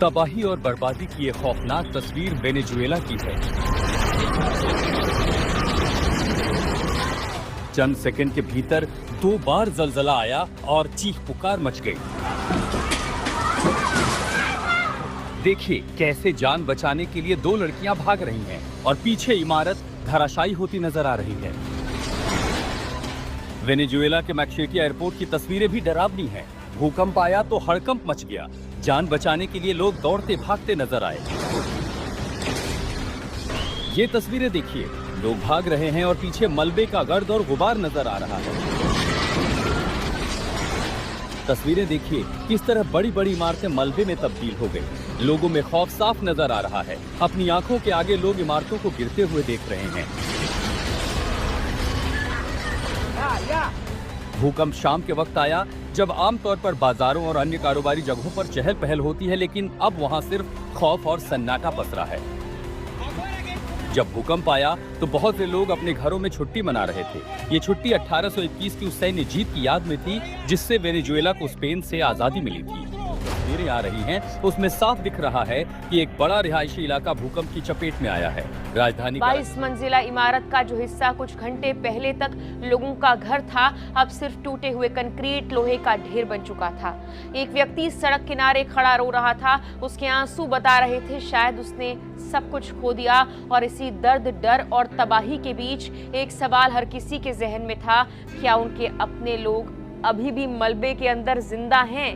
तबाही और बर्बादी की ये खौफनाक तस्वीर वेनेजुएला की है। चंद सेकंड के भीतर 2 बार जलजला आया और चीख पुकार मच गई। देखिए कैसे जान बचाने के लिए 2 लड़कियां भाग रही हैं और पीछे इमारत धराशायी होती नजर आ रही है। वेनेजुएला के मैक्शेटिया एयरपोर्ट की तस्वीरें भी डरावनी हैं। भूकंप आया तो हड़कंप मच गया। जान बचाने के लिए लोग दौड़ते भागते नजर आए। ये तस्वीरें देखिए, लोग भाग रहे हैं और पीछे मलबे का गर्द और गुबार नजर आ रहा है। तस्वीरें देखिए किस तरह बड़ी बड़ी इमारतें मलबे में तब्दील हो गई। लोगों में खौफ साफ नजर आ रहा है। अपनी आंखों के आगे लोग इमारतों को गिरते हुए देख रहे हैं। भूकंप शाम के वक्त आया जब आमतौर पर बाजारों और अन्य कारोबारी जगहों पर चहल पहल होती है, लेकिन अब वहां सिर्फ खौफ और सन्नाटा पसरा है। जब भूकंप आया तो बहुत से लोग अपने घरों में छुट्टी मना रहे थे। ये छुट्टी 1821 की उस सैन्य जीत की याद में थी जिससे वेनेजुएला को स्पेन से आजादी मिली थी। तस्वीरें आ रही हैं, उसमें साफ दिख रहा है कि एक बड़ा रिहायशी इलाका भूकंप की चपेट में आया है। राजधानी 22 मंजिला इमारत का जो हिस्सा कुछ घंटे पहले तक लोगों का घर था, अब सिर्फ टूटे हुए कंक्रीट लोहे का ढेर बन चुका था। एक व्यक्ति सड़क किनारे खड़ा रो रहा था। उसके आंसू बता रहे थे शायद उसने सब कुछ खो दिया। और इसी दर्द, डर और तबाही के बीच एक सवाल हर किसी के जहन में था, क्या उनके अपने लोग अभी भी मलबे के अंदर जिंदा हैं?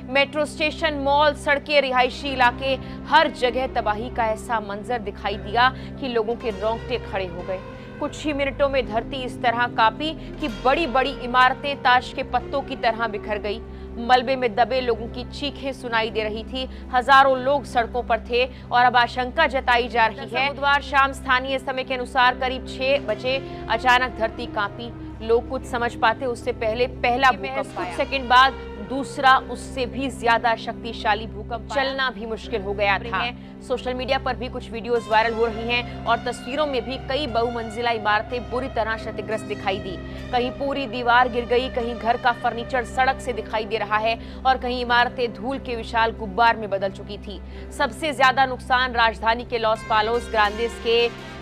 मेट्रो स्टेशन, मॉल, सड़कें, रिहायशी इलाके, हर जगह तबाही का ऐसा मंजर दिखाई दिया कि लोगों के रोंगटे खड़े हो गए। कुछ ही मिनटों में धरती इस तरह कांपी कि बड़ी बड़ी इमारतें ताश के पत्तों की तरह बिखर गई। मलबे में दबे लोगों की चीखें सुनाई दे रही थी। हजारों लोग सड़कों पर थे और अब आशंका जताई जा रही है। बुधवार शाम स्थानीय समय के अनुसार करीब 6 बजे अचानक धरती कांपी। लोग कुछ समझ पाते उससे पहले पहला भूकंप कुछ सेकंड बाद दूसरा, उससे भी ज्यादा शक्तिशाली भूकंप चलना भी मुश्किल हो गया था। सोशल मीडिया पर भी कुछ वीडियोस वायरल हो रही हैं और तस्वीरों में भी कई बहुमंजिला इमारतें बुरी तरह क्षतिग्रस्त दिखाई दी। कहीं पूरी दीवार गिर गई, कहीं घर का फर्नीचर सड़क से दिखाई दे रहा है और कहीं इमारतें धूल के विशाल गुब्बार में बदल चुकी थी। सबसे ज्यादा नुकसान राजधानी के लॉस पालोस ग्रांडेस के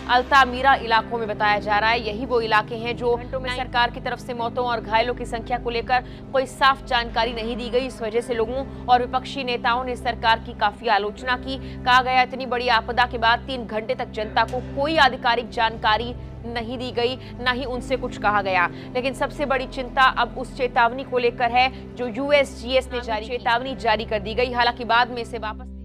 अल्तामीरा इलाकों में बताया जा रहा है। यही वो इलाके हैं जो घंटों में सरकार की तरफ से मौतों और घायलों की संख्या को लेकर कोई साफ जानकारी नहीं दी गई। इस वजह से लोगों और विपक्षी नेताओं ने सरकार की काफी आलोचना की। कहा गया इतनी बड़ी आपदा के बाद 3 घंटे तक जनता को कोई आधिकारिक जानकारी नहीं दी गई, न ही उनसे कुछ कहा गया। लेकिन सबसे बड़ी चिंता अब उस चेतावनी को लेकर है जो यूएसजीएस ने चेतावनी जारी कर दी गई। हालांकि बाद में इसे वापस